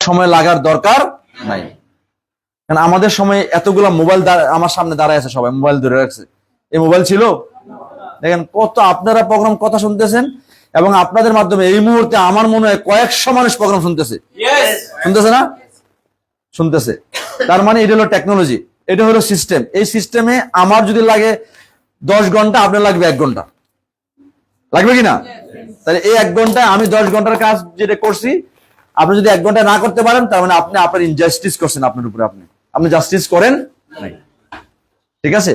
সময় লাগার দরকার নাই। কারণ আমাদের সময় এতগুলো মোবাইল আমার সামনে দাঁড়ায় আছে, সবাই মোবাইল ধরে রাখছে। এই মোবাইল ছিল, দেখেন কত আপনারা প্রোগ্রাম কথা শুনতেছেন, এবং আপনাদের মাধ্যমে এই মুহূর্তে আমার মনে হয় কয়েকশো মানুষ প্রোগ্রাম শুনতেছে, শুনতেছে না? শুনতেছে। তার মানে এটা হলো টেকনোলজি, এটা হলো সিস্টেম। এই সিস্টেমে আমার যদি লাগে 10 ঘন্টা, আপনার লাগবে 1 ঘন্টা, লাগবে কিনা? তাহলে এই 1 ঘন্টায় আমি 10 ঘন্টার কাজ যেটা করছি, আপনি যদি 1 ঘন্টা না করতে পারেন, তার মানে আপনি আপনার ইনজাস্টিস করছেন আপনার উপরে, আপনি জাস্টিস করেন নাই। ঠিক আছে,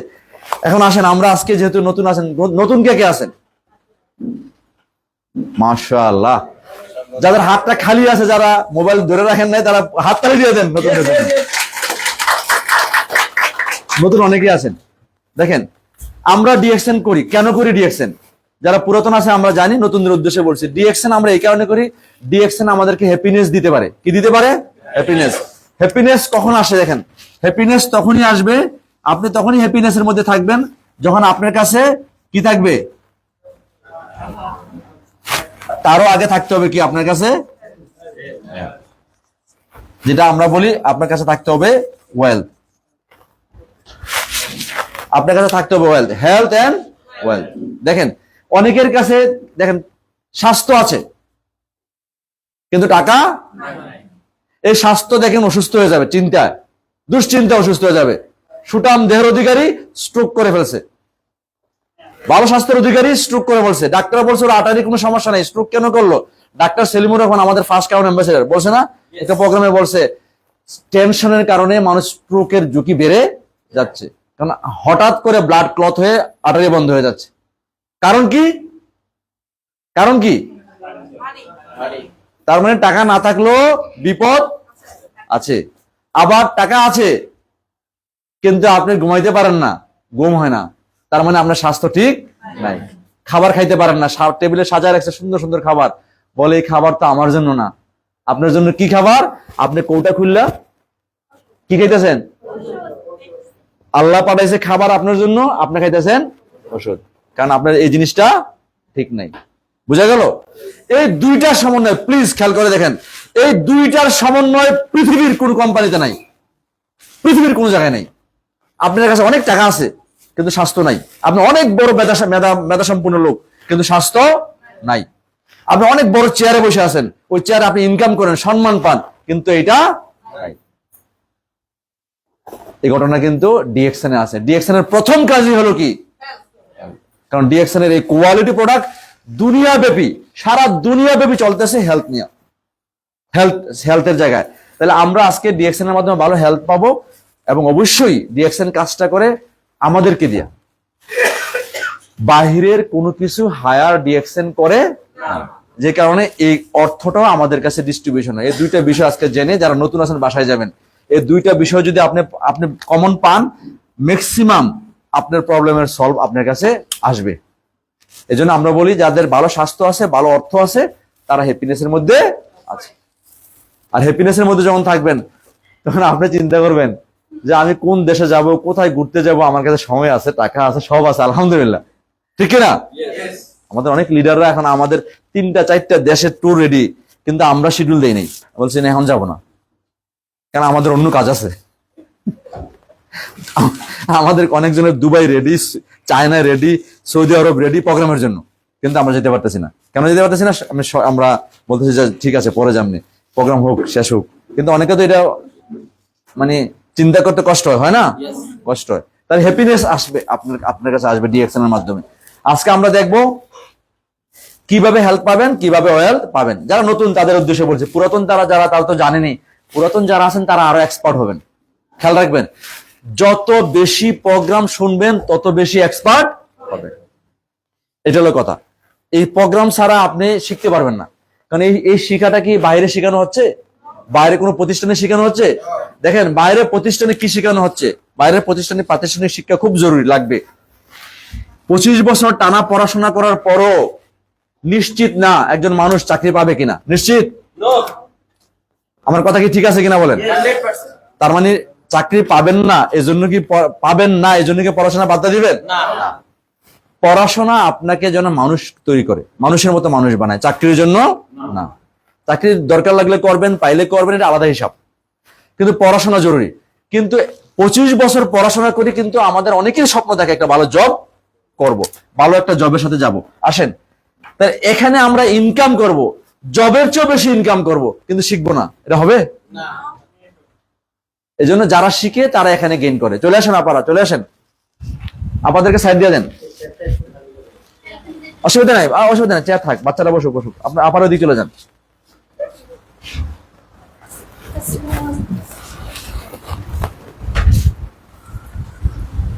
এখন আসেন আমরা আজকে যেহেতু নতুন আছেন, নতুন কে কে আছেন? মাশাআল্লাহ। যাদের হাতটা খালি আছে, যারা মোবাইল ধরে রাখেন নাই, তারা হাত তালি দিয়ে দেন। নতুন অনেকেই আছেন। দেখেন আমরা ডিএক্সএন করি, কেন করি ডিএক্সএন? যারা পুরাতন আছে আমরা জানি, নতুনদের উদ্দেশ্যে বলছি। ডিএক্সএন আমরা এই কারণে করি, ডিএক্সএন আমাদেরকে হ্যাপিনেস দিতে পারে। কি দিতে পারে? হ্যাপিনেস। হ্যাপিনেস কখন আসে? দেখেন, হ্যাপিনেস তখনই আসবে, আপনি তখনই হ্যাপিনেসের মধ্যে থাকবেন যখন আপনার কাছে কি থাকবে? তারও আগে থাকতে হবে কি আপনার কাছে? যেটা আমরা বলি আপনার কাছে থাকতে হবে ওয়েলথ। আপনার কাছে থাকতে হবে ওয়েলথ, হেলথ এন্ড ওয়েলথ। দেখেন অনেকের কাছে দেখেন স্বাস্থ্য আছে কিন্তু টাকা, এই স্বাস্থ্য দেখেন অসুস্থ হয়ে যাবে, চিন্তায় দুশ্চিন্তা অসুস্থ হয়ে যাবে। সুঠাম দেহের অধিকারী স্ট্রোক করে ফেলছে, ভালো স্বাস্থ্যের অধিকারী স্ট্রোক করে ফেলছে। ডাক্তার বলছে ওর আটারি কোনো সমস্যা নেই, স্ট্রোক কেন করলো? ডাক্তার সেলিমুর রহমান আমাদের ফার্স্ট ক্রাউন অ্যাম্বাসেডর বলছে না একটা প্রোগ্রামে, বলছে টেনশনের কারণে মানুষ স্ট্রোকের ঝুঁকি বেড়ে যাচ্ছে, কারণ হঠাৎ করে ব্লাড ক্লট হয়ে আটারি বন্ধ হয়ে যাচ্ছে। কারণ কি? কারণ কি? তার মানে টাকা না থাকলেও বিপদ আছে, আবার টাকা আছে কিন্তু আপনি ঘুমাইতে পারেন না, ঘুম হয় না, তার মানে আপনার স্বাস্থ্য ঠিক নাই। খাবার খাইতে পারেন না, টেবিলে সাজায় রাখছে সুন্দর সুন্দর খাবার, বলে এই খাবার তো আমার জন্য না। আপনার জন্য কি খাবার? আপনি কৌটা খুললা কি খাইতেছেন? আল্লাহ পাঠাইছে খাবার আপনার জন্য, আপনি খাইতেছেন ওষুধ, কারণ আপনার এই জিনিসটা ঠিক নাই। বুঝা গেল? এই দুইটার সমন্বয় প্লিজ খেয়াল করে দেখেন, এই দুইটার সমন্বয় পৃথিবীর কোন কোম্পানিতে নাই, পৃথিবীর কোন জায়গায় নাই। আপনার কাছে অনেক টাকা আছে কিন্তু স্বাস্থ্য নাই, আপনি অনেক বড় মেধা সম্পূর্ণ লোক কিন্তু স্বাস্থ্য নাই। আপনি অনেক বড় চেয়ারে বসে আছেন, ওই চেয়ারে আপনি ইনকাম করেন, সম্মান পান, কিন্তু এটা নাই। এই ঘটনা কিন্তু ডিএক্সএন এ আছে। ডিএক্সএন এর প্রথম কাজই হলো কি? কারণ ডিএক্সএন এর এই কোয়ালিটি প্রোডাক্ট দুনিয়াব্যাপী, সারা দুনিয়াব্যাপী চলতেছে হেলথ নিয়ে, হেলথের জায়গায়। তাহলে আমরা আজকে ডিএক্সএন এর মাধ্যমে ভালো হেলথ পাবো, এবং অবশ্যই ডিএক্সএন কাজটা করে আমাদেরকে দিয়া, বাহিরের কোনো কিছু হায়ার ডিএক্সএন করে না, যে কারণে এই অর্থটাও আমাদের কাছে ডিস্ট্রিবিউশন হয়। এই দুইটা বিষয় আজকে জেনে যারা নতুন আছেন বাসায় যাবেন, এই দুইটা বিষয় যদি আপনি কমন পান, ম্যাক্সিমাম আপনার প্রবলেমের সলভ আপনার কাছে আসবে। এই জন্য আমরা বলি যাদের ভালো স্বাস্থ্য আছে, ভালো অর্থ আছে, তারা হ্যাপিনেসের মধ্যে আছে। আর হ্যাপিনেসের মধ্যে যখন থাকবেন, তখন আপনি চিন্তা করবেন যে আমি কোন দেশে যাব, কোথায় ঘুরতে যাব, আমার কাছে সময় আছে, টাকা আছে, সব আছে, আলহামদুলিল্লাহ। ঠিক না? আমাদের অনেক লিডাররা এখন আমাদের 3-4টা দেশের ট্যুর রেডি, কিন্তু আমরা শিডিউল দেই নাই, বলছি না এখন যাব না, কারণ আমাদের অন্য কাজ আছে। আমাদের অনেকজনের Dubai ready, China ready, Saudi Arab ready প্রোগ্রামের জন্য, কিন্তু আমরা যেতে পারতেছি না। কেন যেতে পারতেছি না? আমরা বলতেছি যে ঠিক আছে পরে যামনি, প্রোগ্রাম হোক, শেষ হোক। কিন্তু অনেকে তো এটা মানে চিন্তা করতে কষ্ট হয় না? কষ্ট হয়। তার হ্যাপিনেস আসবে আপনার কাছে আসবে ডিএক্সএন এর মাধ্যমে। আজকে আমরা দেখবো কিভাবে হেল্প পাবেন, কিভাবে ওয়েলথ পাবেন। যারা নতুন তাদের উদ্দেশ্যে বলছে, পুরাতন যারা তারা তো জানেনি, পুরাতন যারা আছেন তারা আরো এক্সপার্ট হবেন। খেয়াল রাখবেন, যত বেশি প্রোগ্রাম শুনবেন তত বেশি এক্সপার্ট হবেন, এটা হলো কথা। এই প্রোগ্রাম ছাড়া আপনি শিখতে পারবেন না, কারণ এই শিক্ষাটা কি বাইরে শেখানো হচ্ছে? বাইরে কোনো প্রতিষ্ঠানে শেখানো হচ্ছে? দেখেন বাইরে প্রতিষ্ঠানে কি শেখানো হচ্ছে, বাইরের প্রতিষ্ঠানে প্রাতিষ্ঠানিক শিক্ষা খুব জরুরি লাগবে। 25 বছর টানা পড়াশোনা করার পরও নিশ্চিত না একজন মানুষ চাকরি পাবে কিনা। নিশ্চিত? আমার কথা কি ঠিক আছে কিনা বলেন? তার মানে চাকরি পাবেন না এজন্য কি পাবেন না এজন্য কি পড়াশোনা বাধা দিবেন? না। পড়াশোনা আপনাকে যেন মানুষ তৈরি করে, মানুষের মতো মানুষ বানায়, চাকরির জন্য না। চাকরির দরকার লাগলে করবেন, পাইলে করবেন, এটা আলাদা হিসাব। কিন্তু পড়াশোনা জরুরি। কিন্তু 25 বছর পড়াশোনা করে কিন্তু আমাদের অনেকের স্বপ্ন থাকে একটা ভালো জব করব, ভালো একটা জবের সাথে যাব। আসেন, তাই এখানে আমরা ইনকাম করব, জবের চেয়ে বেশি ইনকাম করব, কিন্তু শিখবো না, এটা হবে না। এই জন্য যারা শিখে তারা এখানে গেইন করে। চলে আসেন আপারা, চলে আসেন, আপনাদেরকে সাইড দিয়ে দেন, অসুবিধা নাই, অসুবিধা নাই, চেয়ার থাক, বাচ্চারা বসুক বসুক, আপনার আপারও দিয়ে চলে যান।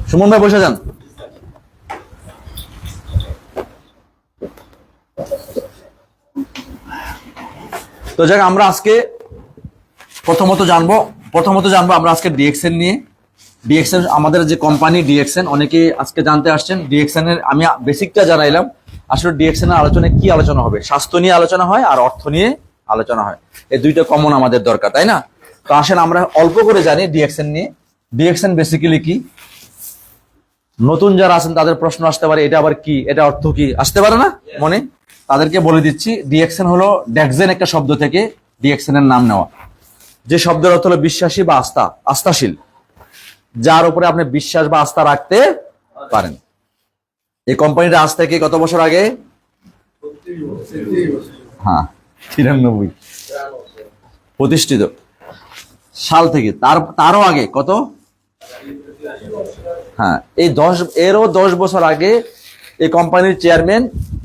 সুমন ভাই বসে যান। তো যাক, আমরা আজকে প্রথমত জানবো আমরা আজকে ডিএক্সএন নিয়ে। ডিএক্সএন আমাদের যে কোম্পানি ডিএক্সএন, অনেকে আজকে জানতে আসছেন। ডিএক্সএন এর আমি বেসিকটা জানাইলাম। আসলে ডিএক্সএন এর আলোচনায় কি আলোচনা হবে? স্বাস্থ্য নিয়ে আলোচনা হয় আর অর্থ নিয়ে আলোচনা হয়, এই দুইটা কমন আমাদের দরকার, তাই না? তো আসেন আমরা অল্প করে জানি ডিএক্সএন নিয়ে। ডিএক্সএন বেসিক্যালি কি? নতুন যারা আছেন তাদের প্রশ্ন আসতে পারে, এটা আবার কি, এটা অর্থ কি, আসতে পারে না মনে? তাদেরকে বলে দিচ্ছি, ডিএক্সএন হলো ডেক্সেন একটা শব্দ থেকে ডিএক্সএন এর নাম নেওয়া। যে শব্দের অর্থ হলো বিশ্বাসী বা আস্থাশীল, যার উপরে আপনি বিশ্বাস বা আস্থা রাখতে পারেন। এই কোম্পানিটা আজ থেকে কত বছর আগে? হ্যাঁ, 93 প্রতিষ্ঠিত সাল থেকে। তারও আগে কত? হ্যাঁ, এই 10 বছর আগে এই কোম্পানির চেয়ারম্যান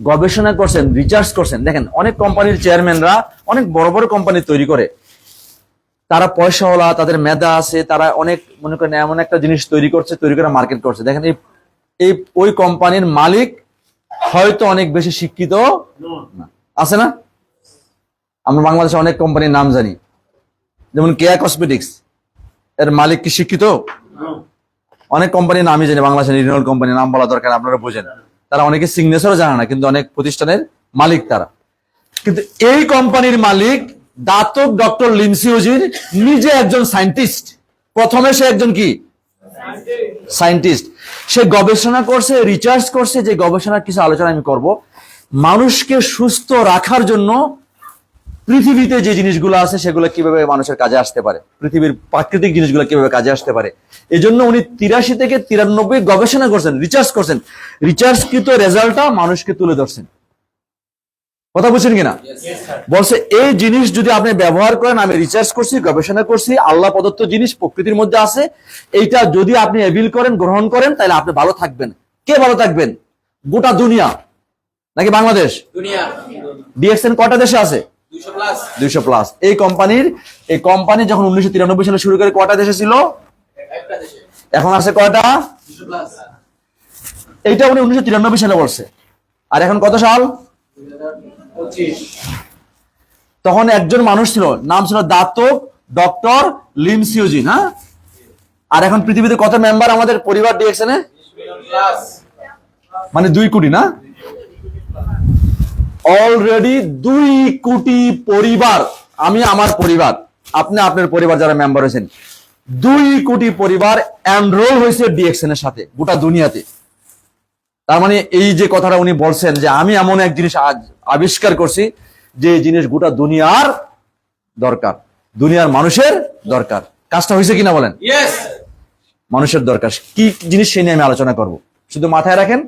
গবেষণা করছেন, রিসার্চ করছেন। দেখেন, অনেক কোম্পানির চেয়ারম্যানরা অনেক বড় বড় কোম্পানি তৈরি করে, তারা পয়সাওয়ালা, তাদের মেধা আছে, তারা অনেক মনে করেন এমন একটা জিনিস তৈরি করে মার্কেট করছে। দেখেন, এই ওই কোম্পানির মালিক হয়তো অনেক বেশি শিক্ষিত না, আছে না? আমরা বাংলাদেশে অনেক কোম্পানির নাম জানি, যেমন কেয়া কসমেটিক্স, এর মালিক কি শিক্ষিত? অনেক কোম্পানির নামই জানি, বাংলাদেশে রিনিউয়াল কোম্পানির নাম বলা দরকার, আপনারা বোঝেন। তারা অনেকে সিগনেচারও জানে না, কিন্তু অনেক প্রতিষ্ঠানের মালিক তারা। কিন্তু এই কোম্পানির মালিক দাতক ডক্টর লিমসিওজির নিজে একজন সায়েন্টিস্ট। প্রথমে সে একজন কি? সায়েন্টিস্ট। সে গবেষণা করছে, রিসার্চ করছে। যে গবেষণার কিছু আলোচনা আমি করব। মানুষকে সুস্থ রাখার জন্য পৃথিবীতে যে জিনিসগুলো আছে সেগুলো কিভাবে মানুষের কাজে আসতে পারে, পৃথিবীর প্রাকৃতিক জিনিসগুলো কিভাবে কাজে আসতে পারে। এই জন্য উনি 83 থেকে 93 গবেষণা করছেন, রিসার্চ করছেন। রিসার্চকৃত রেজাল্টটা মানুষকে তুলে ধরছেন। কথা বুঝছেন কিনা? বলছে এই জিনিস যদি আপনি ব্যবহার করেন, আমি রিসার্চ করছি, গবেষণা করছি, আল্লাহ প্রদত্ত জিনিস প্রকৃতির মধ্যে আছে, এইটা যদি আপনি এভিল করেন, গ্রহণ করেন, তাহলে আপনি ভালো থাকবেন। কে ভালো থাকবেন? গোটা দুনিয়া নাকি বাংলাদেশ? ডিএক্সএন কয়টা দেশে আছে? 200+। এই কোম্পানি যখন 1993 সালে শুরু করে কয়টা দেশে ছিল? এখন আছে কয়টা? 200+। এইটা উনি 1993 সালে বলছে। আর এখন কত সাল? 2025। তখন একজন মানুষ ছিল, নাম ছিল দাতক ডক্টর লিমসিওজি। হ্যাঁ, আর এখন পৃথিবীতে কত মেম্বার আমাদের পরিবার ডিএক্সএন এ? মানে 2 কোটি না? অলরেডি 2 কোটি পরিবার। আমি আমার পরিবার, আপনি আপনার পরিবার যারা মেম্বার হয়েছেন, 2 কোটি পরিবার এনরোল হয়েছে ডিএক্সএন এর সাথে গোটা দুনিয়াতে। তার মানে এই যে কথাটা উনি বলছেন যে আমি এমন এক জিনিস আজ আবিষ্কার করছি যে জিনিস গোটা দুনিয়ার দরকার, দুনিয়ার মানুষের দরকার। কাজটা হয়েছে কিনা বলেন? মানুষের দরকার কি জিনিস সেই নিয়ে আমি আলোচনা করব। শুধু মাথায় রাখেন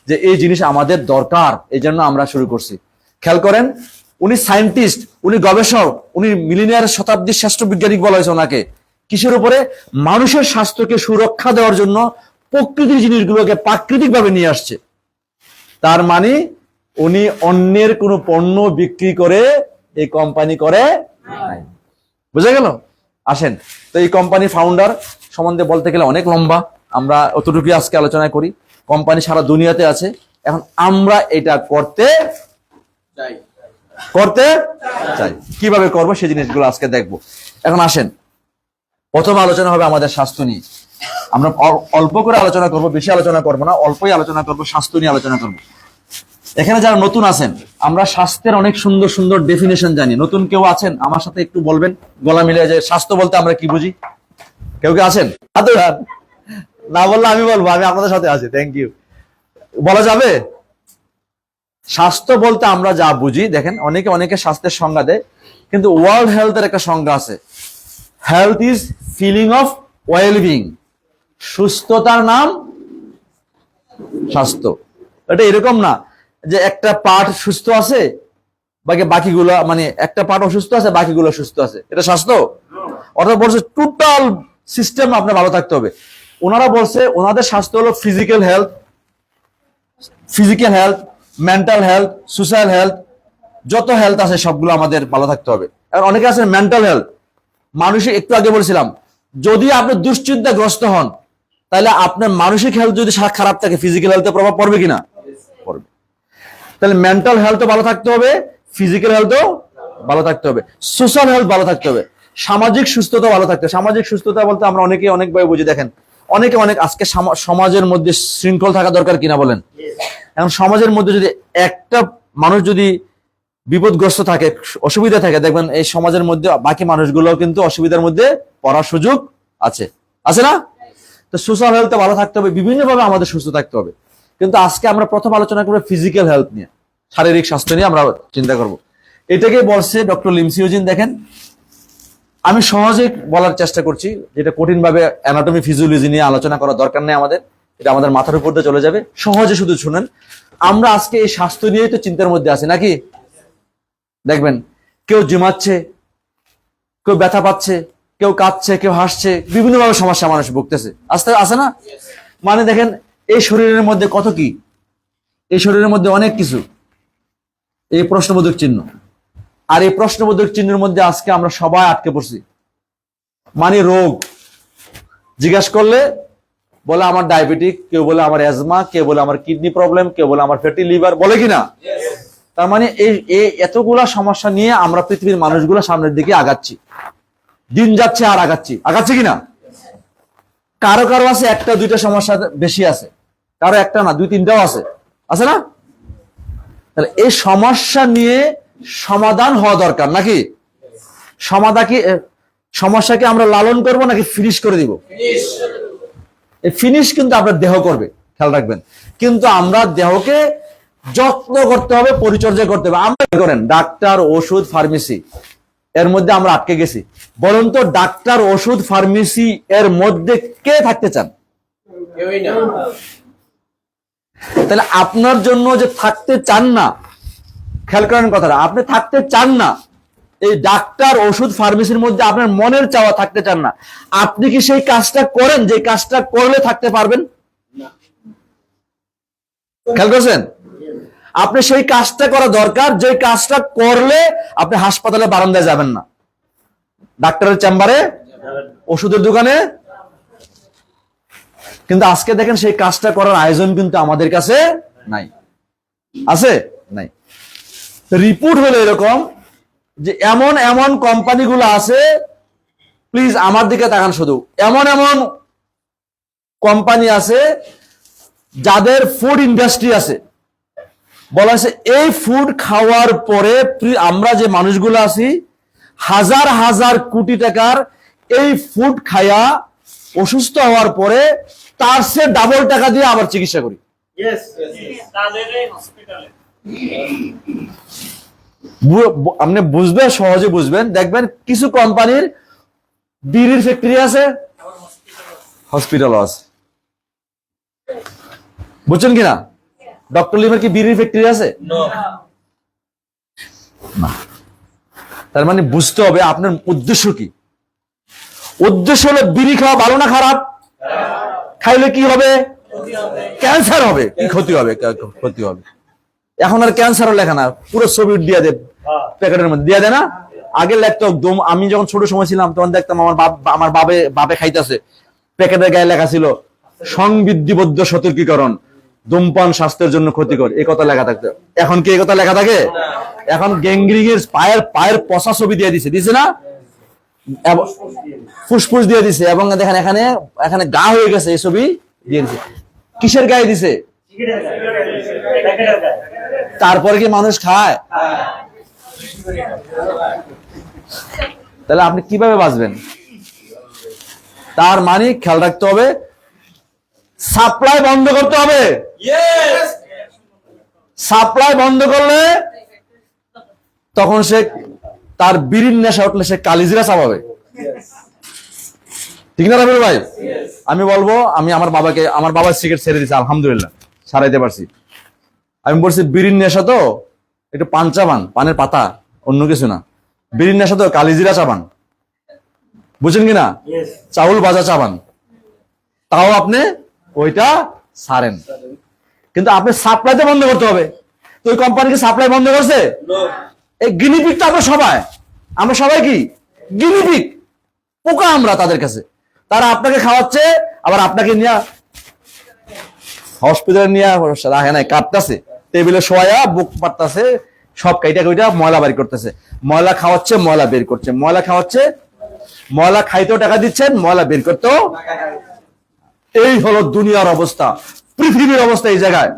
যে এই জিনিস আমাদের দরকার, এই জন্য আমরা শুরু করছি। খেয়াল করেন, উনি সায়েন্টিস্ট, উনি গবেষক, উনি মিলিনিয়ার শতাব্দীর শ্রেষ্ঠ বিজ্ঞানী বলা হয়েছে ওনাকে। কিসের উপরে? মানুষের স্বাস্থ্যকে সুরক্ষা দেওয়ার জন্য প্রকৃতির জিনিসগুলোকে প্রাকৃতিক ভাবে নিয়ে আসছে। তার মানে উনি অন্যের কোনো পণ্য বিক্রি করে এই কোম্পানি করে নাই। বুঝা গেল? আসেন, তো এই কোম্পানি ফাউন্ডার সম্বন্ধে বলতে গেলে অনেক লম্বা, আমরা অতটুকু আজকে আলোচনা করি। কোম্পানি সারা দুনিয়াতে আছে, এখন আমরা এটা করতে চাই। কিভাবে করবো সেই জিনিসগুলো আজকে দেখবো। এখন আসেন, প্রথম আলোচনা হবে আমাদের স্বাস্থ্য নিয়ে। আমরা অল্প করে আলোচনা করব, বেশি আলোচনা করবো না, অল্পই আলোচনা করব, স্বাস্থ্য নিয়ে আলোচনা করব। এখানে যারা নতুন আছেন, আমরা স্বাস্থ্যের অনেক সুন্দর সুন্দর ডেফিনেশন জানি। নতুন কেউ আছেন আমার সাথে একটু বলবেন, গলা মিলে যে স্বাস্থ্য বলতে আমরা কি বুঝি? কেউ কে আছেন? না বললে আমি বলবো, আমি আপনাদের সাথে আছি। Thank you. বলা যাবে? স্বাস্থ্য বলতে আমরা যা বুঝি, দেখেন অনেকে স্বাস্থ্যের সংজ্ঞা দেয়। কিন্তু ওয়ার্ল্ড হেলথের একটা সংজ্ঞা আছে, health is feeling of well being, সুস্থতার নাম স্বাস্থ্য। এটা এরকম না যে একটা পার্ট সুস্থ আছে বাকিগুলো, মানে একটা পার্ট অসুস্থ আছে বাকিগুলো সুস্থ আছে, এটা স্বাস্থ্য? অর্থাৎ বলছে টোটাল সিস্টেম আপনার ভালো থাকতে হবে। ওনারা বলছে ওনাদের স্বাস্থ্য হলো physical health, mental health, social health, যত হেলথ আছে সবগুলো আমাদের ভালো থাকতে হবে। আর অনেকে আছে মেন্টাল হেলথ, মানসিক, একটু আগে বলছিলাম যদি আপনি দুশ্চিন্তাগ্রস্ত হন তাহলে আপনার মানসিক হেলথ যদি খারাপ থাকে ফিজিক্যাল হেলথে প্রভাব পড়বে কিনা? পড়বে। তাহলে মেন্টাল হেলথও ভালো থাকতে হবে, ফিজিক্যাল হেলথও ভালো থাকতে হবে, সোশ্যাল হেলথ ভালো থাকতে হবে, সামাজিক সুস্থতা ভালো থাকতে হবে। সামাজিক সুস্থতা বলতে আমরা অনেকে অনেকভাবে বুঝি। দেখেন অনেক আজকে সমাজের মধ্যে শৃঙ্খল থাকা দরকার কিনা বলেন? এখন সমাজের মধ্যে যদি একটা মানুষ যদি বিপদগ্রস্ত থাকে, অসুবিধা থাকে, দেখবেন এই সমাজের মধ্যে বাকি মানুষগুলো কিন্তু অসুবিধার মধ্যে পড়ার সুযোগ আছে, আছে না? তো সোশ্যাল হেলথ ভালো থাকতে হবে, বিভিন্নভাবে আমাদের সুস্থ থাকতে হবে। কিন্তু আজকে আমরা প্রথম আলোচনা করবো ফিজিক্যাল হেলথ নিয়ে, শারীরিক স্বাস্থ্য নিয়ে আমরা চিন্তা করব। এটাকে বলছে ডক্টর লিমসিওজিন। দেখেন আমি সহজে বলার চেষ্টা করছি, যেটা কঠিন ভাবে অ্যানাটমি ফিজিওলজি নিয়ে আলোচনা করার দরকার নেই আমাদের, এটা আমাদের মাথার উপর দিয়ে চলে যাবে। সহজে শুধু শুনেন, আমরা আজকে এই স্বাস্থ্য নিয়েই তো চিন্তার মধ্যে আছি নাকি? দেখবেন কেউ জিমাচ্ছে, কেউ ব্যথা পাচ্ছে, কেউ কাঁদছে, কেউ হাসছে, বিভিন্ন ভাবে সমস্যা মানুষ ভুগতেছে, আছে না? মানে দেখেন এই শরীরের মধ্যে কত কি, এই শরীরের মধ্যে অনেক কিছু, এই প্রশ্নবোধক চিহ্ন। আর এই প্রশ্নবোধক চিহ্নের মধ্যে আজকে আমরা সবাই আটকে পড়ছি। মানে রোগ জিজ্ঞাসা করলে বলে আমার ডায়াবেটিক, কেউ বলে আমার অ্যাজমা, কেউ বলে আমার কিডনি প্রবলেম, কেউ বলে আমার ফ্যাটি লিভার, বলে কিনা? তার মানে এই এতগুলা সমস্যা নিয়ে আমরা পৃথিবীর মানুষগুলো সামনের দিকে আগাচ্ছি, দিন যাচ্ছে আর আগাচ্ছি কিনা? কারো কারো আছে একটা দুইটা সমস্যা বেশি আছে, কারো একটা না দুই তিনটাও আছে, আছে না? তাহলে এই সমস্যা নিয়ে সমাধান হওয়া দরকার নাকি? সমস্যাকে আমরা লালন করব নাকি ফিনিশ করে দিব? এই ফিনিশ কিন্তু আপনার দেহ করবে, খেয়াল রাখবেন। কিন্তু আমরা দেহকে যত্ন করতে হবে, পরিচর্যা করতে হবে। আমরা করেন ডাক্তার, ওষুধ, ফার্মেসি, এর মধ্যে আমরা আটকে গেছি। বলুন তো ডাক্তার, ওষুধ, ফার্মেসি এর মধ্যে কে থাকতে চান? তাহলে আপনার জন্য যে থাকতে চান না, খেয়াল করেন কথাটা, আপনি থাকতে চান না এই ডাক্তার, ওষুধ, ফার্মেসির মধ্যে, আপনার মনের চাওয়া থাকতে চান না, আপনি কি সেই কাজটা করেন যে কাজটা করলে থাকতে পারবেন? খেয়াল করছেন? আপনি সেই কাজটা করা দরকার যে কাজটা করলে আপনি হাসপাতালে বারান্দায় যাবেন না, ডাক্তারের চেম্বারে, ওষুধের দোকানে। কিন্তু আজকে দেখেন সেই কাজটা করার আয়োজন কিন্তু আমাদের কাছে নাই, আছে নাই। রিপোর্ট হলো এরকম যে এমন এমন কোম্পানিগুলো আছে, প্লিজ আমার দিকে তাকান শুধু, এমন এমন কোম্পানি আছে যাদের ফুড ইন্ডাস্ট্রি আছে। বলা হয়েছে এই ফুড খাওয়ার পরে আমরা যে মানুষগুলো আছি হাজার হাজার কোটি টাকার এই ফুড খায়া অসুস্থ হওয়ার পরে তার সে ডাবল টাকা দিয়ে আবার চিকিৎসা করি। আপনি বুঝবেন, সহজে বুঝবেন। দেখবেন কিছু কোম্পানির বিড়ির ফ্যাক্টরি আছে, হসপিটালও আছে, বুঝছেন কিনা? ডক্টর লিমের কি বিড়ির ফ্যাক্টরি আছে? না। তার মানে বুঝতে হবে আপনার উদ্দেশ্য কি। উদ্দেশ্য হলো বিড়ি খাওয়া ভালো না খারাপ? খাইলে কি হবে? ক্যান্সার হবে। কি ক্ষতি হবে? ক্ষতি হবে। এখন আর ক্যান্সারও লেখা না, পুরো ছবি দিয়ে দেয় প্যাকেটের মধ্যে, দিয়ে দেয় না? আগে লেখতো, আমি যখন ছোট সময় ছিলাম তখন দেখতাম আমার বাপে খাইতেছে, প্যাকেটের গায়ে লেখা ছিল সংবিধিবদ্ধ সতর্কীকরণ, ধূমপান স্বাস্থ্যের জন্য ক্ষতিকর, এই কথা লেখা থাকতো। এখন কি এই কথা লেখা থাকে? এখন গ্যাংগ্রিং এর পায়ের পচা ছবি দিয়ে দিছে না, ফুসফুস দিয়ে দিছে, এবং দেখেন এখানে গা হয়ে গেছে, এই ছবি দিয়ে দিছে। কিসের গায়ে দিছে? তারপরে কি মানুষ খায়? তাহলে আপনি কিভাবে বাঁচবেন? তার মানে খেয়াল রাখতে হবে, সাপ্লাই বন্ধ করতে হবে। সাপ্লাই বন্ধ করলে তখন সে তার বিড়ির নেশা উঠলে সে কালিজিরা চাবাবে, ঠিক না রাবিল ভাই? আমি বলবো, আমি আমার বাবার সিগারেট ছেড়ে দিয়েছি, আলহামদুলিল্লাহ ছাড়াইতে পারছি। আমি বলছি বিড়ির নেশা তো একটু পান চাবান, পানের পাতা, অন্য কিছু না। বিড়ির নেশা তো কালিজিরা চাবান, বুঝছেন কিনা? চাউল ভাজা চাবান, তাও আপনি ওইটা ছাড়েন। কিন্তু আপনি সাপ্লাইতে বন্ধ করতে হবে। তো ওই কোম্পানিকে সাপ্লাই বন্ধ করছে, এই গিনিপিক তো আমরা সবাই কি গিনিপিক, পোকা আমরা তাদের কাছে। তারা আপনাকে খাওয়াচ্ছে, আবার আপনাকে নিয়ে হসপিটালে নিয়ে রাখে নাই, কাটতেছে, টেবিলে শোয়া বুক পাটতেছে, সব কাইটা কইটা ময়লা বাড়ি করতেছে। ময়লা খাওয়াচ্ছে, ময়লা বের করছে, ময়লা খাওয়াচ্ছে, ময়লা খাইতেও টাকা দিচ্ছেন, ময়লা বের করতেও। এই হলো দুনিয়ার অবস্থা, পৃথিবীর অবস্থা। এই জায়গায়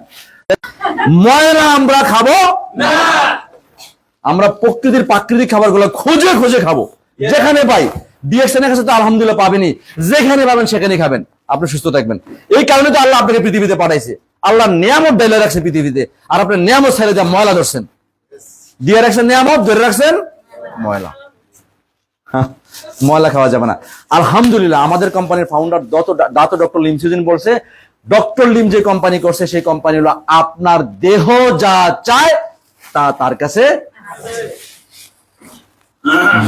ময়লা আমরা খাবো না, আমরা প্রকৃতির প্রাকৃতিক খাবারগুলো খুঁজে খুঁজে খাবো, যেখানে পাই। ডিএক্সএনের কাছে তো আলহামদুলিল্লাহ পাবেনই, যেখানে পাবেন সেখানে খাবেন, আপনি সুস্থ থাকবেন। এই কারণে তো আল্লাহ আপনাকে পৃথিবীতে পাঠাইছে। আল্লাহ নিয়ামত ডাইলে রাখছে পৃথিবীতে, আর আপনি নিয়ামত ছেড়ে দিয়ে ময়লা ধরছেন, দিয়ে রাখছেন নিয়ামত, ধরে রাখছেন ময়লা। ময়লা খাওয়া যাবে না। আলহামদুলিল্লাহ আমাদের কোম্পানির ফাউন্ডার ডক্টর লিম সুজিন বলছে, ডক্টর লিম যে কোম্পানি করছে সেই কোম্পানি হলো আপনার দেহ যা চায় তা তার কাছে।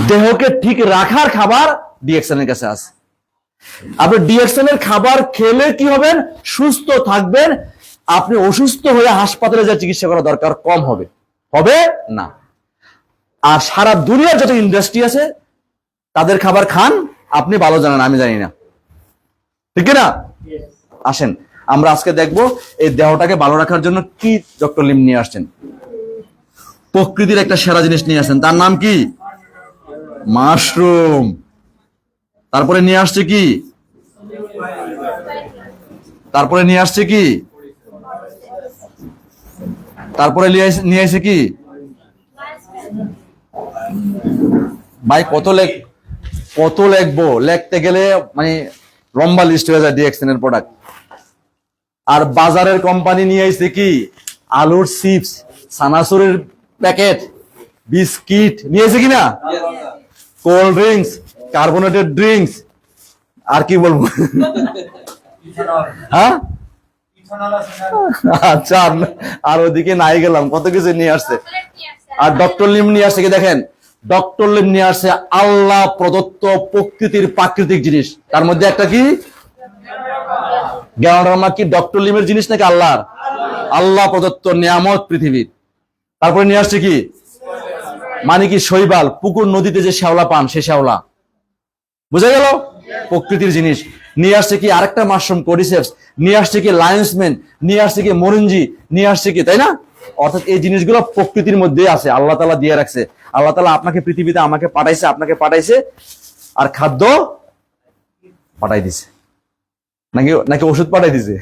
দেহকে ঠিক রাখার খাবার ডিএক্সএন এর কাছে আছে। আপনি ডিএক্সএন এর খাবার খেলে কি হবেন? সুস্থ থাকবেন। আপনি অসুস্থ হয়ে হাসপাতালে যা চিকিৎসা করা দরকার কম হবে, হবে না। আর সারা দুনিয়ার যত ইন্ডাস্ট্রি আছে তাদের খাবার খান, আপনি ভালো জানেন, আমি জানি না, ঠিক না? আসেন আমরা আজকে দেখবো এই দেহটাকে ভালো রাখার জন্য কি ডক্টর লিম নিয়ে আসছেন। প্রকৃতির একটা সেরা জিনিস নিয়ে আসছেন, তার নাম কি? মাশরুম। তারপরে নিয়ে আসছে কি? তারপরে নিয়ে আসছে কি? তারপরে নিয়ে আসছে কি? ভাই কত লিখবো, লিখতে গেলে মানে লম্বা লিস্ট হয়ে যায় ডিএক্সএন এর প্রোডাক্ট। আর বাজারের কোম্পানি নিয়ে আসছে কি? আলুর চিপস, সানাসুরের প্যাকেট, বিস্কিট নিয়েছে কিনা, কোল্ড ড্রিঙ্কস, কার্বোনেটেড ড্রিঙ্কস, আর কি বলবো, হ্যাঁ আচ্ছা, আর ওদিকে নাই গেলাম, কত কিছু নিয়ে আসছে। আর ডক্টর লিম নিয়ে আসছে কি দেখেন, ডক্টর লিম নিয়ে আসছে আল্লাহ প্রদত্ত প্রকৃতির প্রাকৃতিক জিনিস। তার মধ্যে একটা কি? জ্ঞানরামা কি ডক্টর লিমের জিনিস নাকি আল্লাহর? আল্লাহ প্রদত্ত নিয়ামত পৃথিবীর। তারপরে নিয়ে আসছে কি? মানে কি শৈবাল, পুকুর নদীতে যে শ্যাওলা পান সে শ্যাওলা, বুঝা গেল? প্রকৃতির জিনিস। নিয়ে আসছে কি আরেকটা মাশরুম কোডিসেপস, নিয়ে আসছে কি লায়ন্সম্যান, নিয়ে আসছে কি মরিঞ্জি, নিয়ে আসছে কি, তাই না? অর্থাৎ এই জিনিসগুলো প্রকৃতির মধ্যে আছে, আল্লাহ তাআলা দিয়ে রাখছে। আল্লাহ তাআলা আপনাকে পৃথিবীতে আমাকে পাঠাইছে, আপনাকে পাঠাইছে, আর খাদ্য পাঠাই দিছে নাকি নাকি ওষুধ পাঠাই দিছে?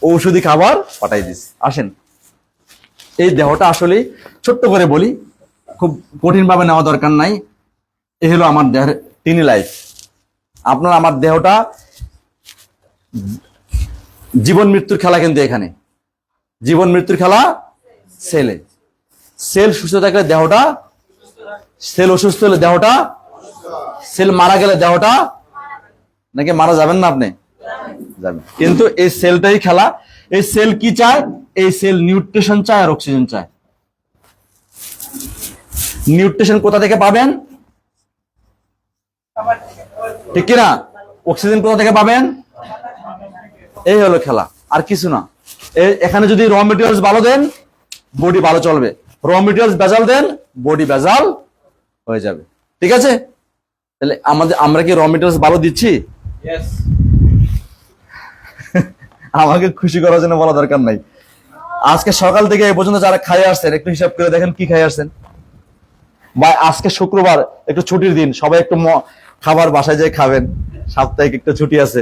ঔষধি খাবার পাঠাই দিছে। আসেন এই দেহটা আসলে ছোট্ট করে বলি, খুব কঠিন ভাবে নেওয়া দরকার নাই। এ হলো আমার দেহের টিনি লাইফ। আপনার আমার দেহটা জীবন মৃত্যুর খেলা, কিন্তু এখানে জীবন মৃত্যুর খেলা। সেল সুস্থ থাকলে দেহটা, সেল অসুস্থ হলে দেহটা, সেল মারা গেলে দেহটা, নাকি মারা যাবেন না আপনি? যাবেন। কিন্তু এই সেলটাই খেলা। এই সেল কি চায়? এই সেল নিউট্রিশন চায় আর অক্সিজেন চায়। নিউট্রিশন কোথা থেকে পাবেন? ঠিক কিনা? অক্সিজেন কোথা থেকে পাবেন? এই হলো খেলা, আর কিছু না। এখানে যদি র মেটেরিয়ালস ভালো দেন, বডি ভালো চলবে। র মেটেরিয়ালস ভেজাল দেন, বডি ভেজাল হয়ে যাবে। ঠিক আছে? তাহলে আমরা কি র মেটেরিয়ালস ভালো দিচ্ছি? আমাকে খুশি করার জন্য বলা দরকার নাই। আজকে সকাল থেকে এই পর্যন্ত যারা খাই আসছেন, একটু হিসাব করে দেখেন কি খাই আসছেন। বা আজকে শুক্রবার, একটু ছুটির দিন, সবাই একটু খাবার বাসায় যেয়ে খাবেন, সাপ্তাহিক একটা ছুটি আছে।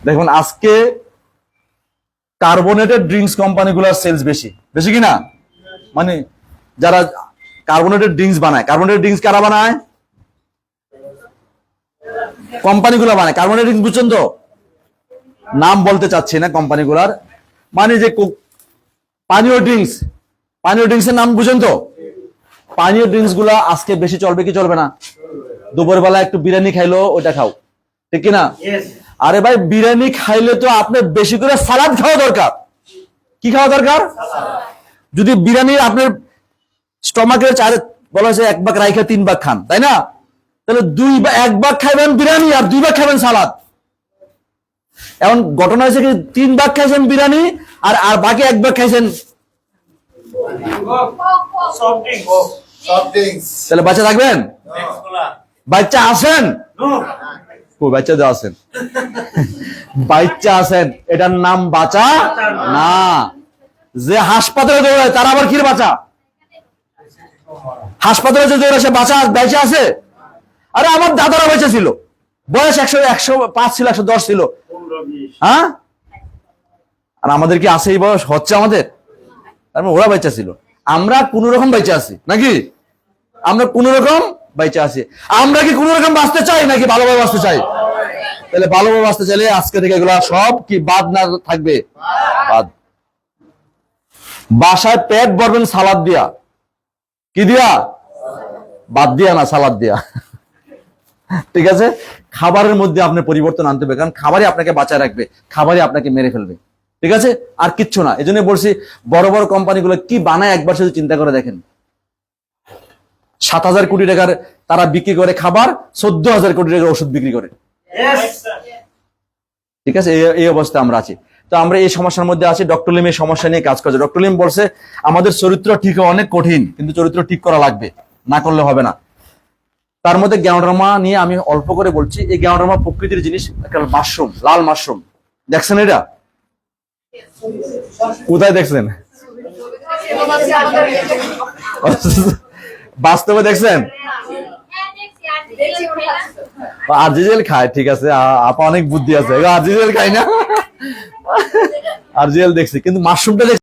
দেখুন আজকে কার্বোনেটেড ড্রিঙ্কস কোম্পানিগুলোর সেলস বেশি কিনা? মানে যারা কার্বোনেটেড ড্রিঙ্কস বানায়, কার্বোনেটেড ড্রিঙ্কস কারা বানায়? কোম্পানিগুলো বানায় কার্বোনেটেড ড্রিঙ্কস, বুঝছেন তো? নাম বলতে চাচ্ছি না কোম্পানিগুলার, মানে যে পানীয় ড্রিঙ্কস এর নাম বুঝেন তো? পানীয় ড্রিঙ্কস গুলা আজকে বেশি চলবে কি চলবে না? দুপুরবেলা একটু বিরিয়ানি খাইলো, ওটা খাও, ঠিক কিনা? আরে ভাই, বিরিয়ানি খাইলে তো আপনার বেশি করে সালাদ খাওয়া দরকার। কি খাওয়া দরকার? যদি বিরিয়ানি আপনার স্টমাকের বলা হয়েছে 1 ভাগ রাইখা 3 ভাগ খান, তাই না? তাহলে 1 ভাগ খাইবেন বিরিয়ানি আর 2 ভাগ খাবেন সালাদ। এখন ঘটনা হয়েছে কি, 3 ভাগ খাইছেন বিরিয়ানি আর আর বাকি 1 ভাগ খাইছেন তাহলে বাচ্চা থাকবেন? বাচ্চা আছেন? বাচ্চা যা আছেন, বাচ্চা আছেন, এটার নাম বাঁচা না। যে হাসপাতালে দৌড়ায় তার আবার কি বাঁচা? হাসপাতালে যে দৌড়ায় সে বাঁচা বেঁচে আছে? আরে আমার দাদারা বেঁচে ছিল, বয়স 105 ছিল, 110 ছিল, হ্যাঁ? আর আমাদের কি আছে এই বয়স? হচ্ছে আমাদের? তার মানে ওরা বেঁচে ছিল, আমরা কোন রকম বেঁচে আছি নাকি? আমরা কোন রকম বেঁচে আছি। আমরা কি কোন রকম বাঁচতে চাই নাকি ভালোভাবে বাঁচতে চাই? তাহলে ভালোভাবে বাঁচতে চাইলে আজকে থেকে এগুলা সব কি বাদ না থাকবে? বাদ। বাসায় পেট ভরবেন সালাদ দিয়া। কি দিয়া? বাদ দিয়া না, সালাদ দিয়া। ঠিক আছে? খাবারের মধ্যে আপনি পরিবর্তন আনতে হবে, কারণ খাবারই আপনাকে বাঁচায় রাখবে, খাবারই আপনাকে মেরে ফেলবে। ঠিক আছে? আর কিচ্ছু না। এই জন্য বলছি, বড় বড় কোম্পানিগুলো কি বানায় একবার শুধু চিন্তা করে দেখেন। 7,000 কোটি টাকার তারা বিক্রি করে খাবার, 14,000 কোটি টাকার ওষুধ বিক্রি করে। ঠিক আছে? এই অবস্থা আমরা আছি। তো আমরা এই সমস্যার মধ্যে আছি। ডক্টর লিম এই সমস্যা নিয়ে কাজ করছে। ডক্টর লিম বলছে আমাদের চরিত্র ঠিক অনেক কঠিন, কিন্তু চরিত্র ঠিক করা লাগবে, না করলে হবে না। তার মধ্যে গ্যানোডার্মা নিয়ে আমি অল্প করে বলছি। এই গ্যানোডার্মা প্রকৃতির জিনিস, একটা মাশরুম, লাল মাশরুম। দেখছেন এটা? কোথায় দেখছেন? বাস্তবে দেখছেন? আরজিএল খায়, ঠিক আছে, আপা অনেক বুদ্ধি আছে, আরজিএল খাই না, আরজিএল দেখছি, কিন্তু মাশরুমটা